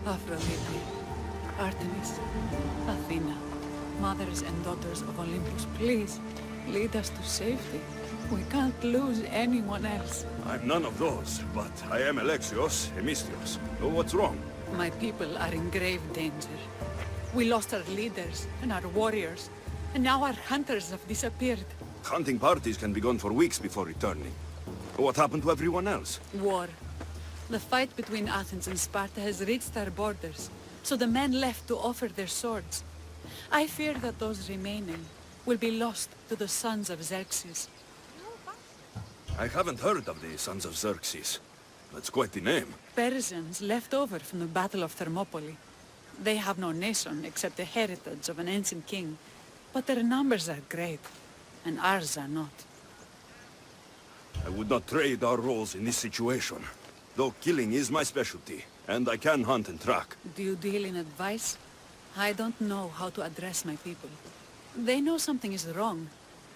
Aphrodite, Artemis, Athena, mothers and daughters of Olympus, please, lead us to safety. We can't lose anyone else. I'm none of those, but I am Alexios, Hemistios. What's wrong? My people are in grave danger. We lost our leaders and our warriors, and now our hunters have disappeared. Hunting parties can be gone for weeks before returning. What happened to everyone else? War. The fight between Athens and Sparta has reached our borders, so the men left to offer their swords. I fear that those remaining will be lost to the sons of Xerxes. I haven't heard of the Sons of Xerxes. That's quite the name. Persians left over from the Battle of Thermopylae. They have no nation except the heritage of an ancient king, but their numbers are great, and ours are not. I would not trade our roles in this situation. Though killing is my specialty, and I can hunt and track. Do you deal in advice? I don't know how to address my people. They know something is wrong,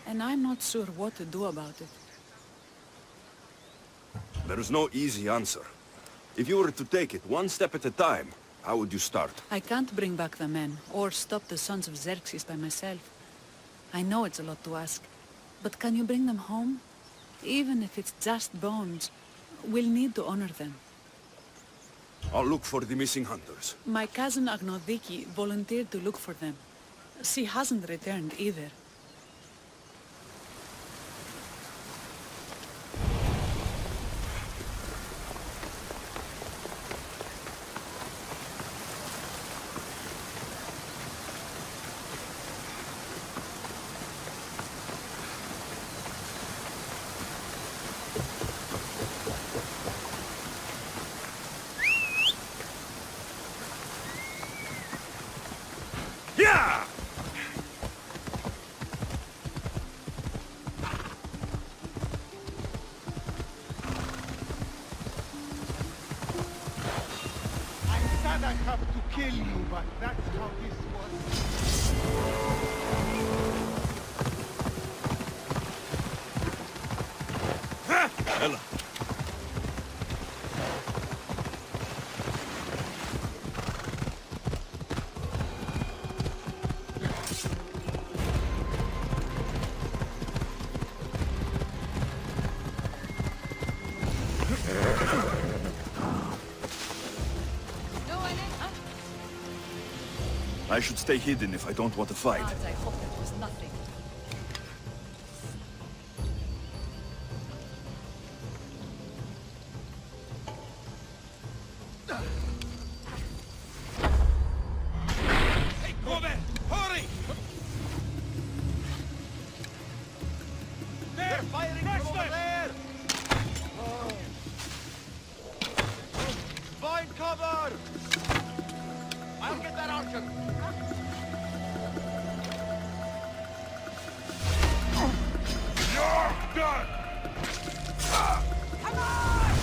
and I'm not sure what to do about it. There is no easy answer. If you were to take it one step at a time, how would you start? I can't bring back the men, or stop the sons of Xerxes by myself. I know it's a lot to ask, but can you bring them home? Even if it's just bones, we'll need to honor them. I'll look for the missing hunters. My cousin Agnodiki volunteered to look for them. She hasn't returned either. Yeah! I'm sad I have to kill you, but that's how this was. Ella. I should stay hidden if I don't want to fight. I hope that was nothing. Hey, Kobe! Hurry! They're firing from over there! Oh. Find cover! I'll get that archer! You're done! Come on!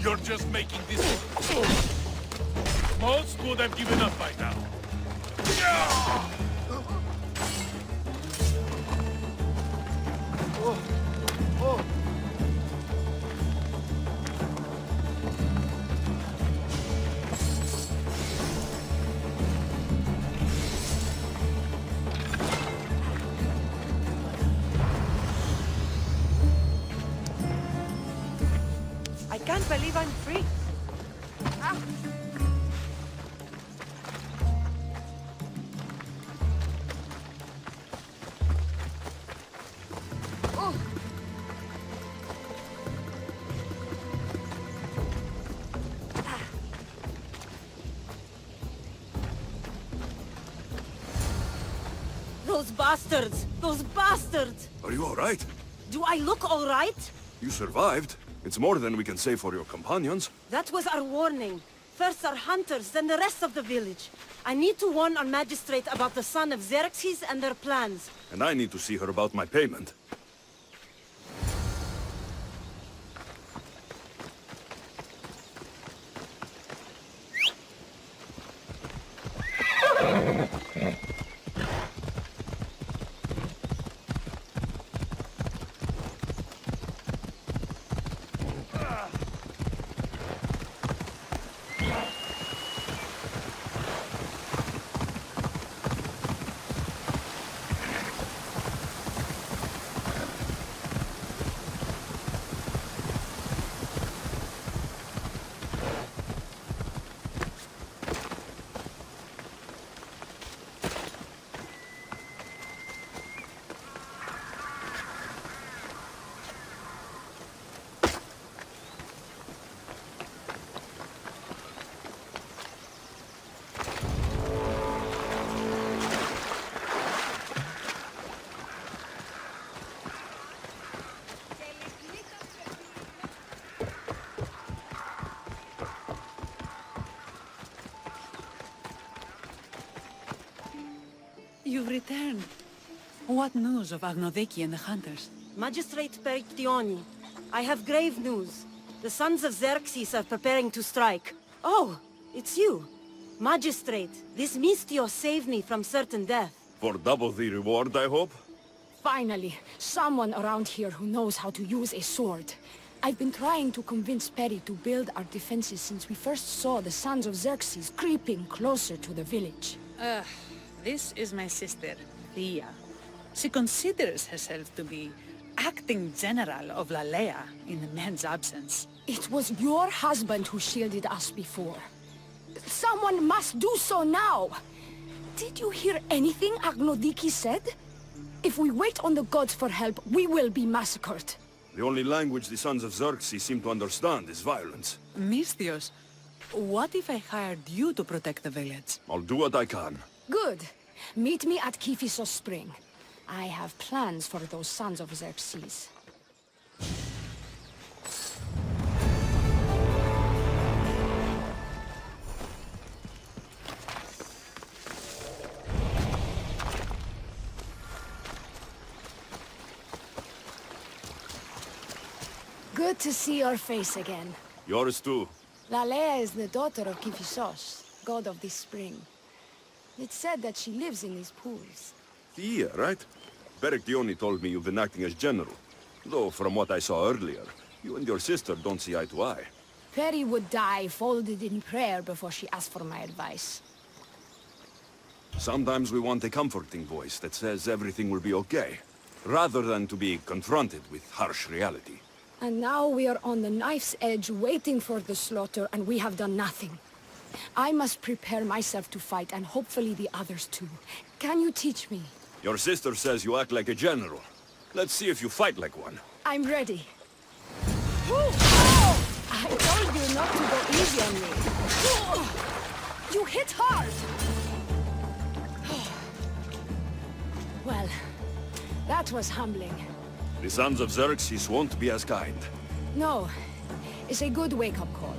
You're just making this. Most would have given up by now. I can't believe I'm free. Ah. Oh. Those bastards! Those bastards! Are you all right? Do I look all right? You survived. It's more than we can say for your companions. That was our warning. First our hunters, then the rest of the village. I need to warn our magistrate about the son of Xerxes and their plans. And I need to see her about my payment. You've returned. What news of Agnodeki and the hunters? Magistrate Perictioni, I have grave news. The sons of Xerxes are preparing to strike. Oh, it's you. Magistrate, this Mistio saved me from certain death. For double the reward, I hope? Finally, someone around here who knows how to use a sword. I've been trying to convince Peri to build our defenses since we first saw the sons of Xerxes creeping closer to the village. This is my sister, Thea. She considers herself to be acting general of Lalaia in the man's absence. It was your husband who shielded us before. Someone must do so now! Did you hear anything Agnodiki said? If we wait on the gods for help, we will be massacred. The only language the sons of Xerxes seem to understand is violence. Mistios, what if I hired you to protect the village? I'll do what I can. Good. Meet me at Kiphisos Spring. I have plans for those sons of Xerxes. Good to see your face again. Yours too. Lalaia is the daughter of Kiphisos, god of this spring. It's said that she lives in these pools. Thea, right? Perictioni told me you've been acting as general. Though, from what I saw earlier, you and your sister don't see eye to eye. Peri would die folded in prayer before she asked for my advice. Sometimes we want a comforting voice that says everything will be okay, rather than to be confronted with harsh reality. And now we are on the knife's edge waiting for the slaughter, and we have done nothing. I must prepare myself to fight, and hopefully the others too. Can you teach me? Your sister says you act like a general. Let's see if you fight like one. I'm ready. Oh! I told you not to go easy on me. You hit hard! Well, that was humbling. The sons of Xerxes won't be as kind. No, it's a good wake-up call.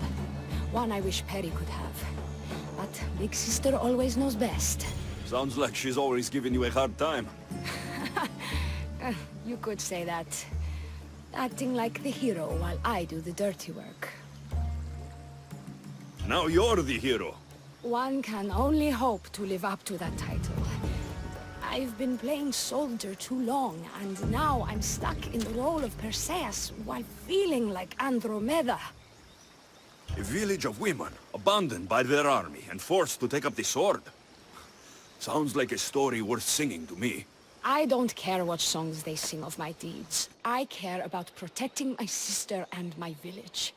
One I wish Peri could have. But Big Sister always knows best. Sounds like she's always giving you a hard time. You could say that. Acting like the hero while I do the dirty work. Now you're the hero. One can only hope to live up to that title. I've been playing soldier too long, and now I'm stuck in the role of Perseus while feeling like Andromeda. A village of women, abandoned by their army and forced to take up the sword. Sounds like a story worth singing to me. I don't care what songs they sing of my deeds. I care about protecting my sister and my village.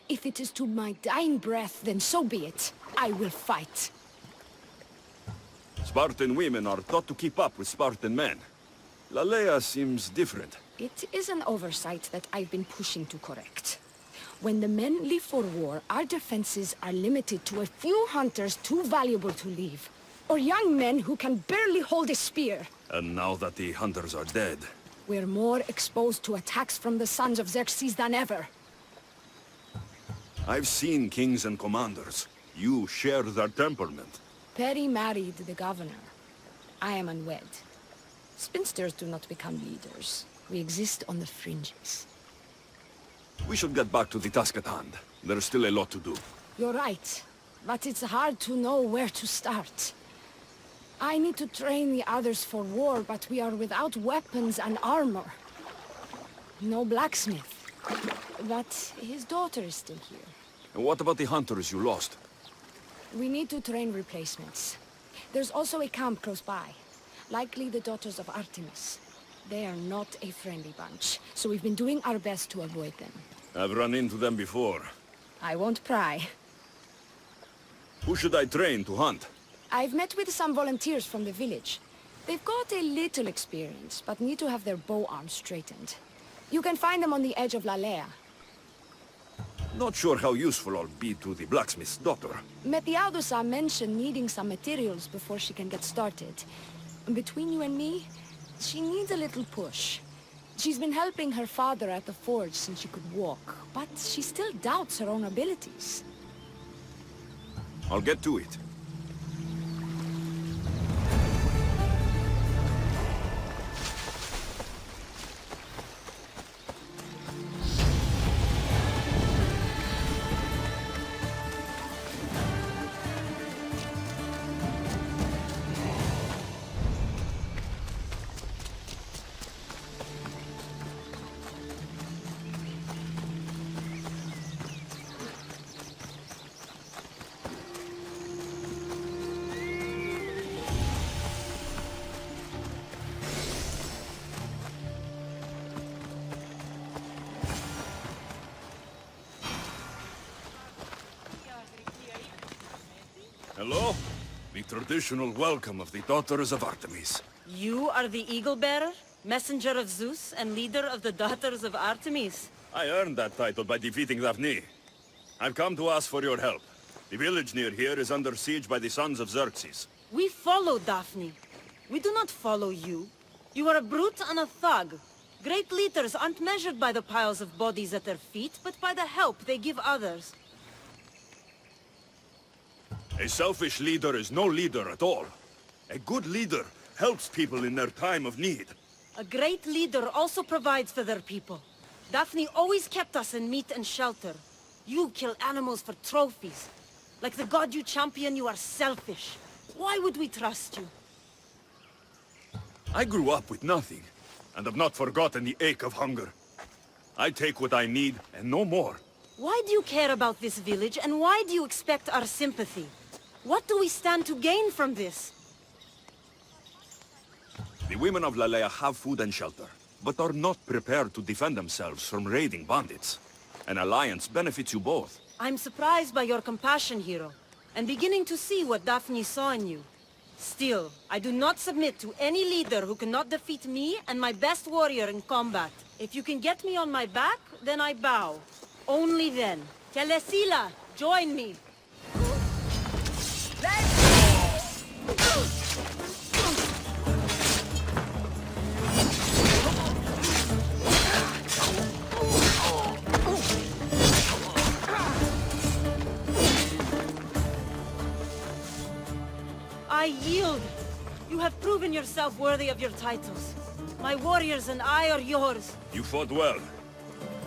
If it is to my dying breath, then so be it. I will fight. Spartan women are taught to keep up with Spartan men. Lalaia seems different. It is an oversight that I've been pushing to correct. When the men leave for war, our defenses are limited to a few hunters too valuable to leave. Or young men who can barely hold a spear. And now that the hunters are dead, We're more exposed to attacks from the sons of Xerxes than ever. I've seen kings and commanders. You share their temperament. Perry married the governor. I am unwed. Spinsters do not become leaders. We exist on the fringes. We should get back to the task at hand. There's still a lot to do. You're right, but it's hard to know where to start. I need to train the others for war, but we are without weapons and armor. No blacksmith. But his daughter is still here. And what about the hunters you lost? We need to train replacements. There's also a camp close by. Likely the daughters of Artemis. They are not a friendly bunch, so we've been doing our best to avoid them. I've run into them before. I won't pry. Who should I train to hunt? I've met with some volunteers from the village. They've got a little experience, but need to have their bow arms straightened. You can find them on the edge of Lalaia. Not sure how useful I'll be to the blacksmith's daughter. Methiadusa mentioned needing some materials before she can get started. Between you and me, she needs a little push. She's been helping her father at the forge since she could walk, but she still doubts her own abilities. I'll get to it. Hello? The traditional welcome of the daughters of Artemis. You are the Eagle Bearer, messenger of Zeus, and leader of the daughters of Artemis. I earned that title by defeating Daphne. I've come to ask for your help. The village near here is under siege by the sons of Xerxes. We follow Daphne. We do not follow you. You are a brute and a thug. Great leaders aren't measured by the piles of bodies at their feet, but by the help they give others. A selfish leader is no leader at all. A good leader helps people in their time of need. A great leader also provides for their people. Daphne always kept us in meat and shelter. You kill animals for trophies. Like the god you champion, you are selfish. Why would we trust you? I grew up with nothing, and have not forgotten the ache of hunger. I take what I need, and no more. Why do you care about this village, and why do you expect our sympathy? What do we stand to gain from this? The women of Lalaia have food and shelter, but are not prepared to defend themselves from raiding bandits. An alliance benefits you both. I'm surprised by your compassion, hero, and beginning to see what Daphne saw in you. Still, I do not submit to any leader who cannot defeat me and my best warrior in combat. If you can get me on my back, then I bow. Only then. Telesila, join me! I yield. You have proven yourself worthy of your titles. My warriors and I are yours. You fought well.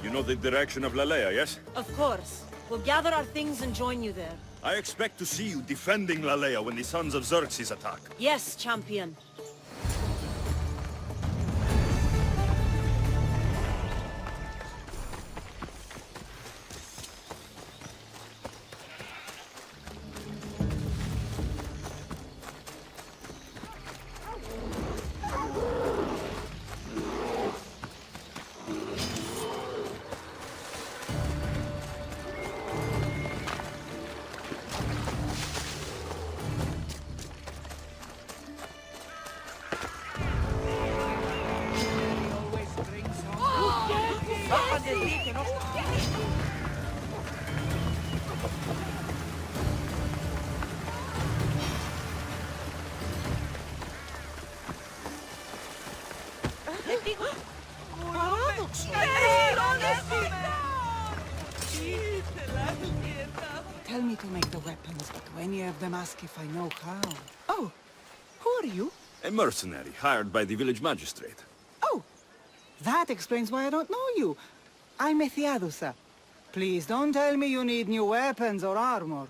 You know the direction of Lalaia, yes? Of course. We'll gather our things and join you there. I expect to see you defending Lalaia when the sons of Xerxes attack. Yes, champion. Tell me to make the weapons, but do any of them ask if I know how? Oh, who are you? A mercenary hired by the village magistrate. Oh, that explains why I don't know you. I'm Ethiadusa. Please don't tell me you need new weapons or armor.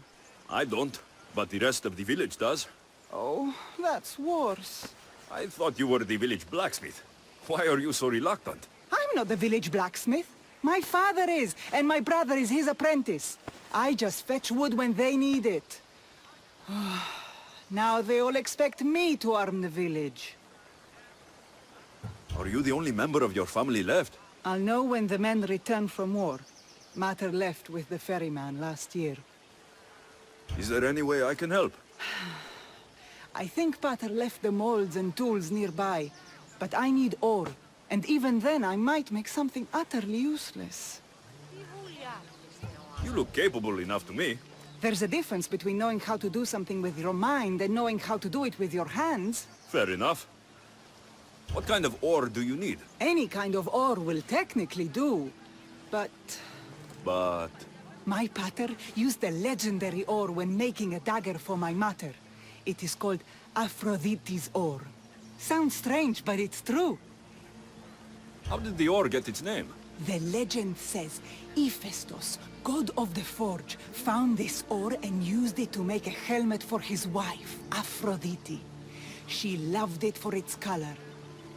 I don't, but the rest of the village does. Oh, that's worse. I thought you were the village blacksmith. Why are you so reluctant? I'm not the village blacksmith. My father is, and my brother is his apprentice. I just fetch wood when they need it. Now they all expect me to arm the village. Are you the only member of your family left? I'll know when the men return from war. Mater left with the ferryman last year. Is there any way I can help? I think Pater left the molds and tools nearby, but I need ore. And even then, I might make something utterly useless. You look capable enough to me. There's a difference between knowing how to do something with your mind and knowing how to do it with your hands. Fair enough. What kind of ore do you need? Any kind of ore will technically do, but... But... My pater used the legendary ore when making a dagger for my mater. It is called Aphrodite's ore. Sounds strange, but it's true. How did the ore get its name? The legend says Hephaestus, god of the forge, found this ore and used it to make a helmet for his wife, Aphrodite. She loved it for its color.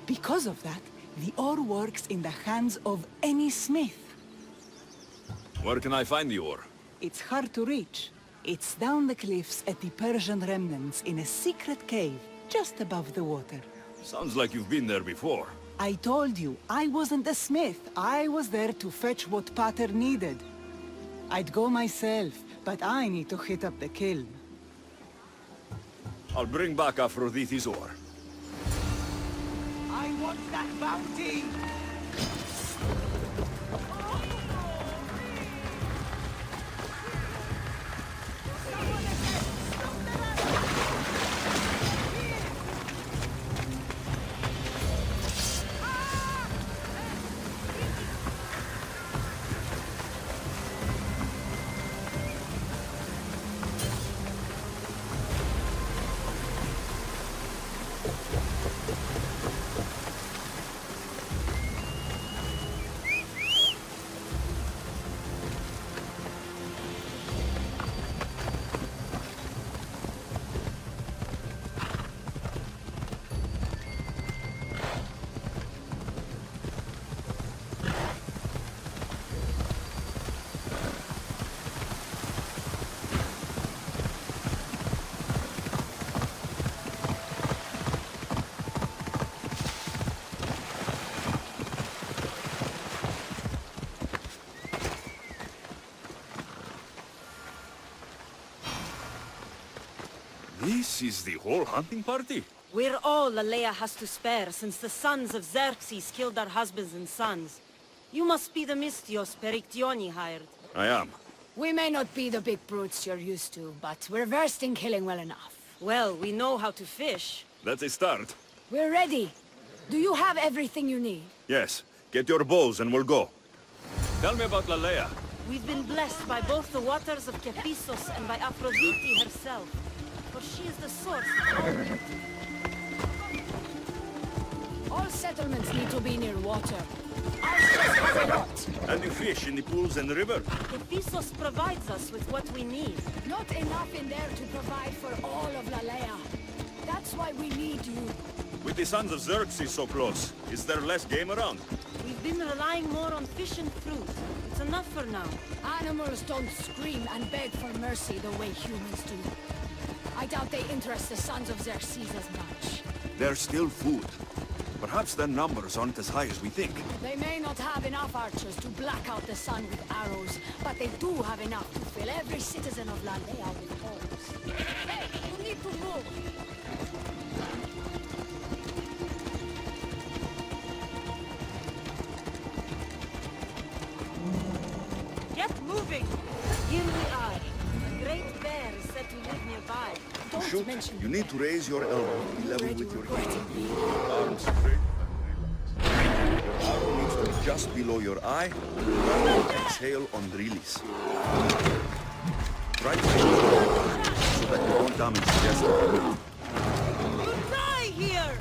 Because of that, the ore works in the hands of any smith. Where can I find the ore? It's hard to reach. It's down the cliffs at the Persian remnants in a secret cave, just above the water. Sounds like you've been there before. I told you, I wasn't the smith. I was there to fetch what Pater needed. I'd go myself, but I need to hit up the kiln. I'll bring back Aphrodite's ore. I want that bounty! This is the whole hunting party? We're all Lalaia has to spare since the sons of Xerxes killed our husbands and sons. You must be the Mystios Perictioni hired. I am. We may not be the big brutes you're used to, but we're versed in killing well enough. Well, we know how to fish. That's a start. We're ready. Do you have everything you need? Yes. Get your bows and we'll go. Tell me about Lalaia. We've been blessed by both the waters of Kephissos and by Aphrodite herself. For she is the source of all beauty. All settlements need to be near water. Ours just has a lot. And you fish in the pools and the river? Kephissos provides us with what we need. Not enough in there to provide for all of Lalaia. That's why we need you. With the sons of Xerxes so close, is there less game around? We've been relying more on fish and fruit. It's enough for now. Animals don't scream and beg for mercy the way humans do. I doubt they interest the sons of Xerxes as much. There's still food. Perhaps their numbers aren't as high as we think. They may not have enough archers to black out the sun with arrows, but they do have enough to fill every citizen of Lalaia with holes. Hey, you need to move! Get moving! Here we are. A great bear is said to live nearby. Don't Shoot, mention you need to raise your elbow to be level already with your regretting heel. me. Arms straight and relax. Your arrow needs to be just below your eye. Exhale on release. Try to make it so that you don't damage the rest of the wound. Die here!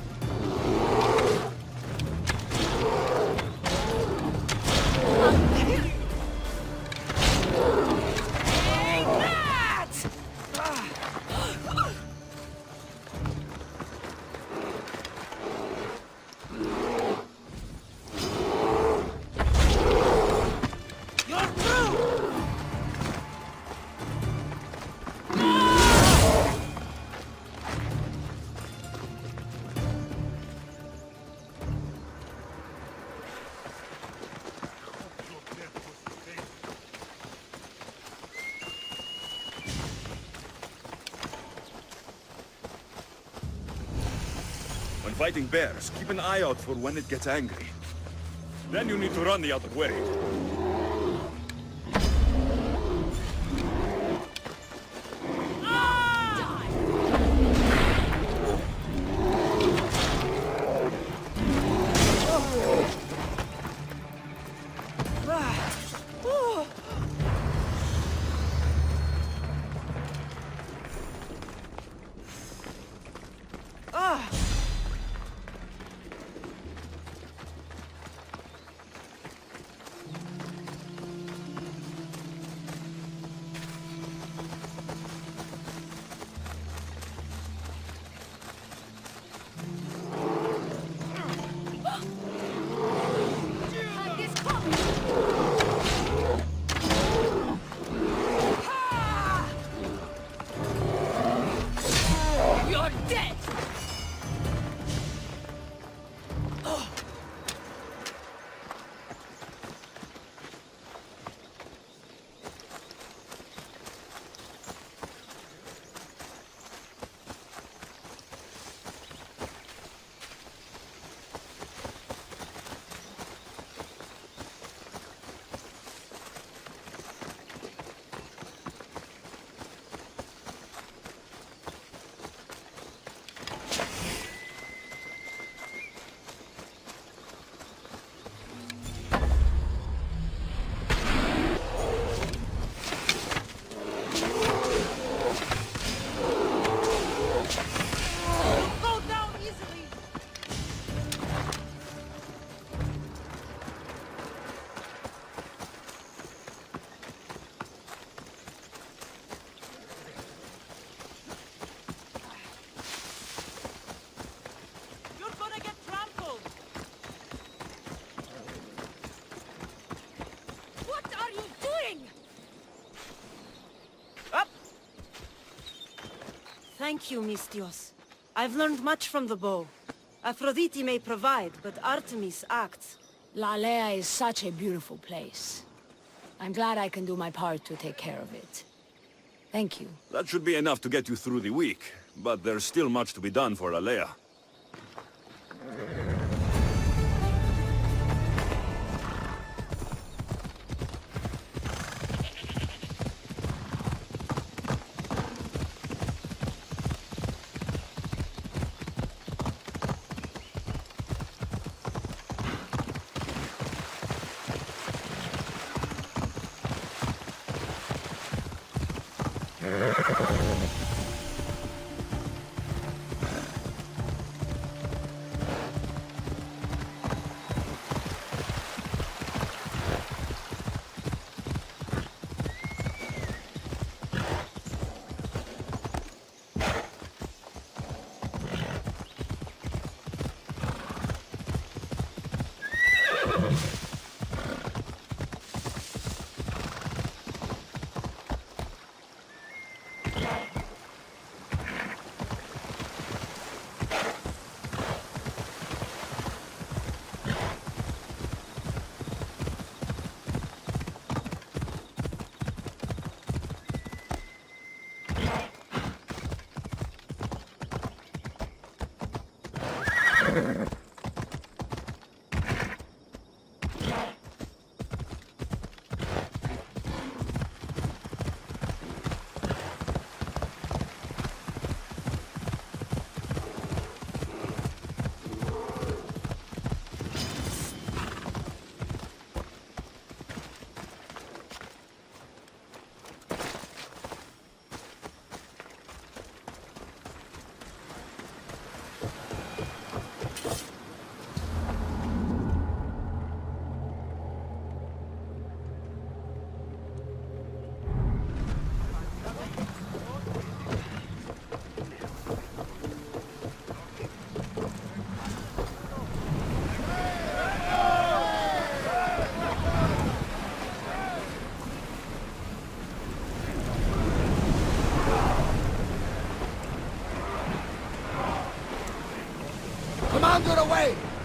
When fighting bears, keep an eye out for when it gets angry. Then you need to run the other way. You're dead! Go down easily! You're gonna get trampled! What are you doing? Up! Thank you, Mistios. I've learned much from the bow. Aphrodite may provide, but Artemis acts. Lalaia is such a beautiful place. I'm glad I can do my part to take care of it. Thank you. That should be enough to get you through the week, but there's still much to be done for Lalaia.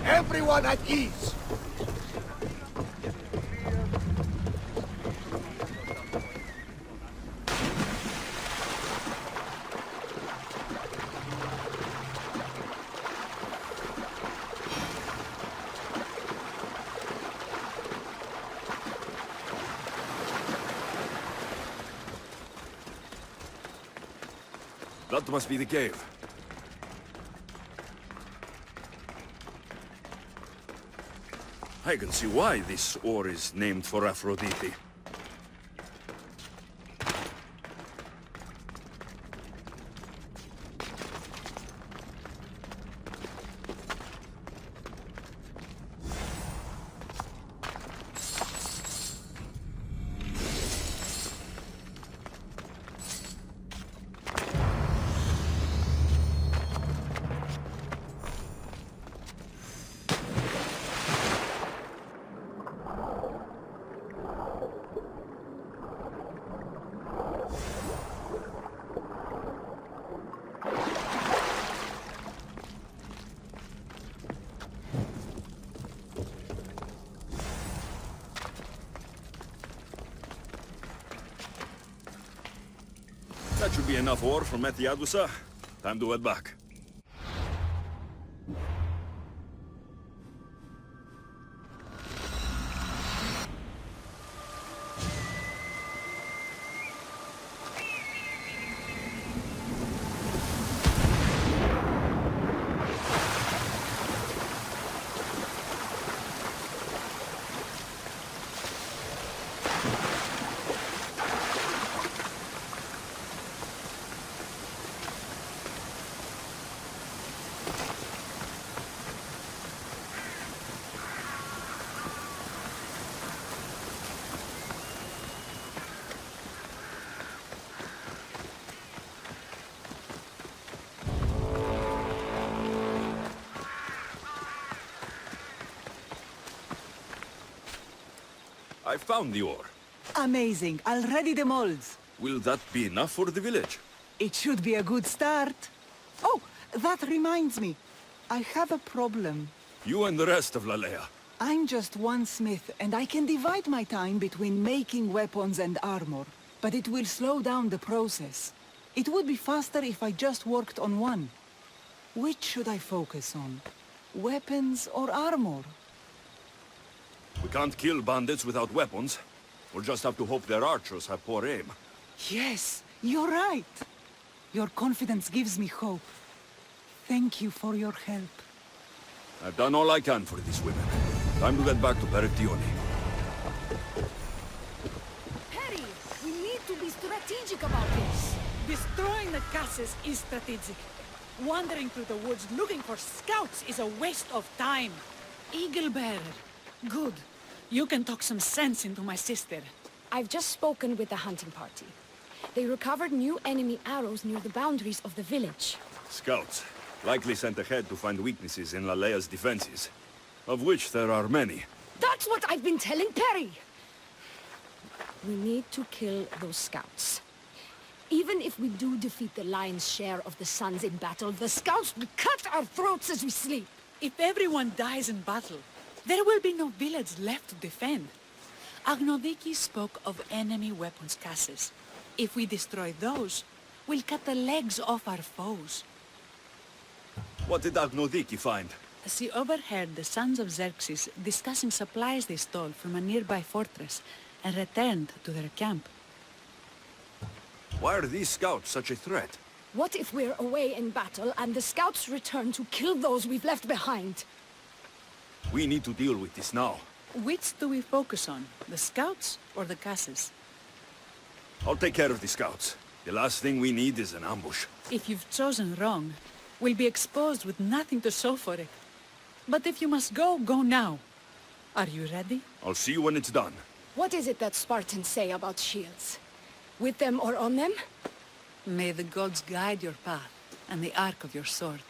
Everyone at ease! That must be the cave. I can see why this ore is named for Aphrodite. That should be enough ore from Methiadusa. Time to head back. I found the ore. Amazing. I'll ready the molds. Will that be enough for the village? It should be a good start. Oh, that reminds me. I have a problem. You and the rest of Lalaia. I'm just one smith, and I can divide my time between making weapons and armor. But it will slow down the process. It would be faster if I just worked on one. Which should I focus on? Weapons or armor? We can't kill bandits without weapons. We'll just have to hope their archers have poor aim. Yes, you're right. Your confidence gives me hope. Thank you for your help. I've done all I can for these women. Time to get back to Perictione. Perry, we need to be strategic about this. Destroying the castles is strategic. Wandering through the woods looking for scouts is a waste of time. Eagle Bearer. Good. You can talk some sense into my sister. I've just spoken with the hunting party. They recovered new enemy arrows near the boundaries of the village. Scouts, likely sent ahead to find weaknesses in Lalaia's defenses, of which there are many. That's what I've been telling Perry! We need to kill those scouts. Even if we do defeat the lion's share of the sons in battle, the scouts will cut our throats as we sleep. If everyone dies in battle, there will be no village left to defend. Agnodiki spoke of enemy weapons caches. If we destroy those, we'll cut the legs off our foes. What did Agnodiki find? She overheard the sons of Xerxes discussing supplies they stole from a nearby fortress and returned to their camp. Why are these scouts such a threat? What if we're away in battle and the scouts return to kill those we've left behind? We need to deal with this now. Which do we focus on? The scouts or the castles? I'll take care of the scouts. The last thing we need is an ambush. If you've chosen wrong, we'll be exposed with nothing to show for it. But if you must go, go now. Are you ready? I'll see you when it's done. What is it that Spartans say about shields? With them or on them? May the gods guide your path and the arc of your sword.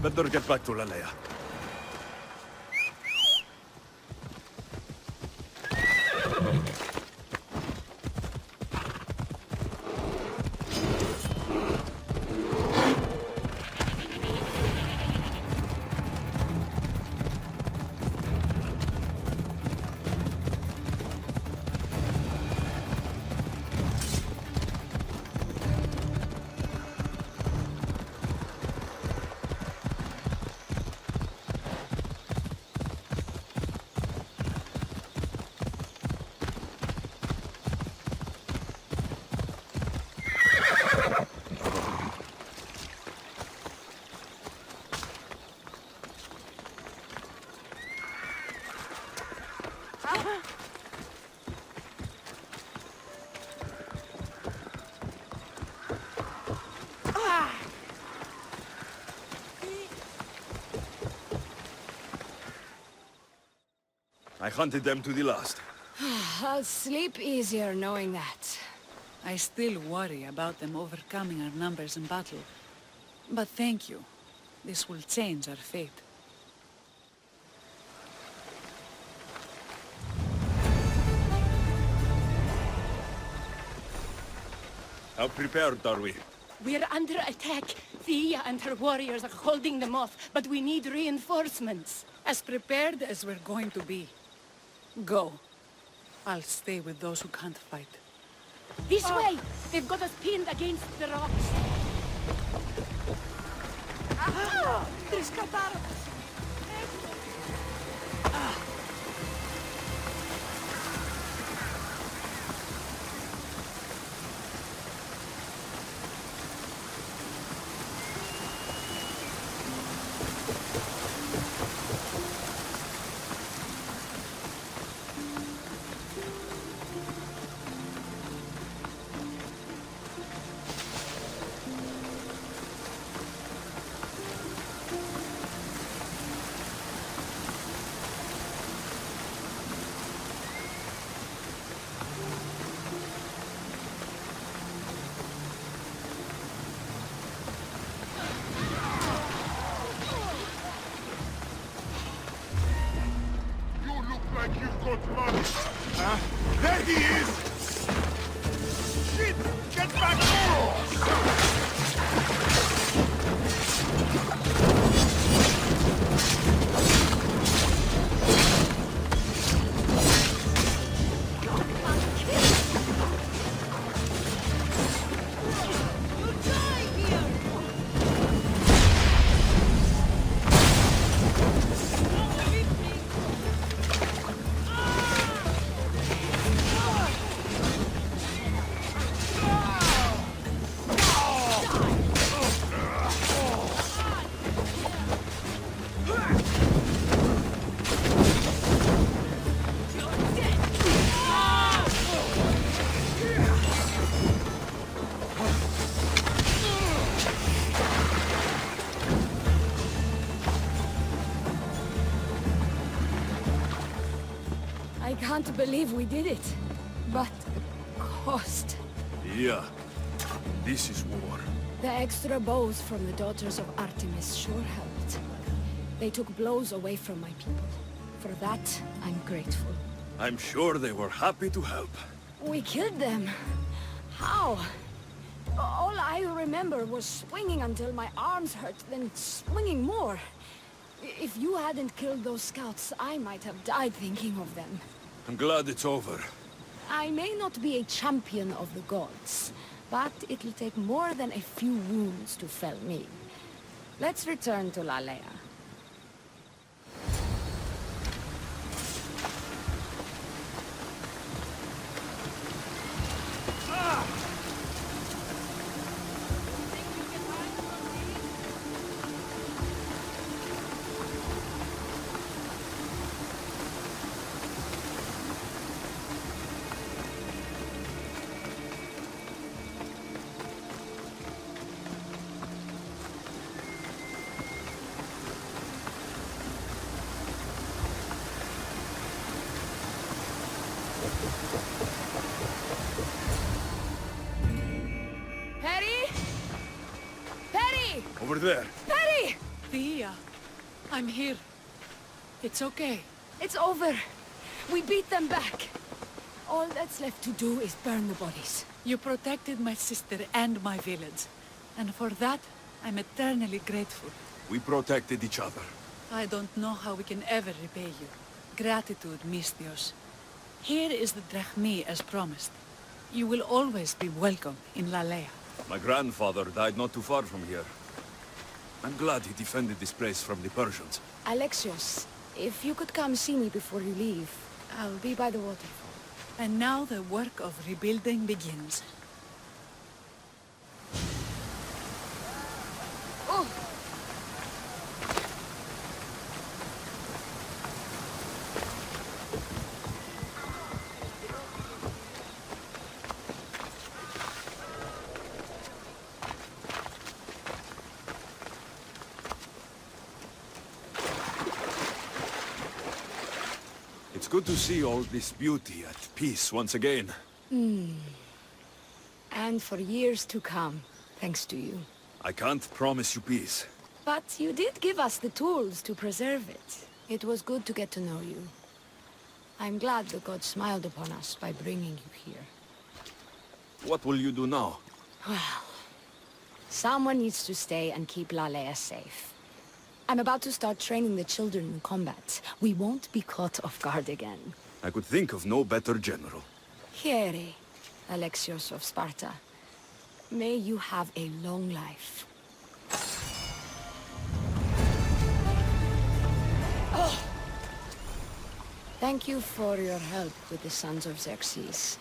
Better get back to Lalaia. I hunted them to the last. I'll sleep easier knowing that. I still worry about them overcoming our numbers in battle. But thank you. This will change our fate. How prepared are we? We're under attack. Thea and her warriors are holding them off, but we need reinforcements. As prepared as we're going to be. Go. I'll stay with those who can't fight. This way! They've got us pinned against the rocks. You look like you've got money. Huh? There he is! Shit! Get back! I can't believe we did it. But the cost. Yeah. This is war. The extra bows from the daughters of Artemis sure helped. They took blows away from my people. For that, I'm grateful. I'm sure they were happy to help. We killed them. How? All I remember was swinging until my arms hurt, then swinging more. If you hadn't killed those scouts, I might have died thinking of them. I'm glad it's over. I may not be a champion of the gods, but it'll take more than a few wounds to fell me. Let's return to Lalaia. Over there. Perry! Thea! I'm here. It's okay. It's over. We beat them back. All that's left to do is burn the bodies. You protected my sister and my village. And for that, I'm eternally grateful. We protected each other. I don't know how we can ever repay you. Gratitude, Misthios. Here is the drachmi as promised. You will always be welcome in Lalaia. My grandfather died not too far from here. I'm glad he defended this place from the Persians. Alexios, if you could come see me before you leave, I'll be by the waterfall. And now the work of rebuilding begins. Oh! It's good to see all this beauty at peace once again. And for years to come, thanks to you. I can't promise you peace. But you did give us the tools to preserve it. It was good to get to know you. I'm glad the gods smiled upon us by bringing you here. What will you do now? Well, someone needs to stay and keep Lalaia safe. I'm about to start training the children in combat. We won't be caught off guard again. I could think of no better general. Here, Alexios of Sparta. May you have a long life. Oh! Thank you for your help with the Sons of Xerxes.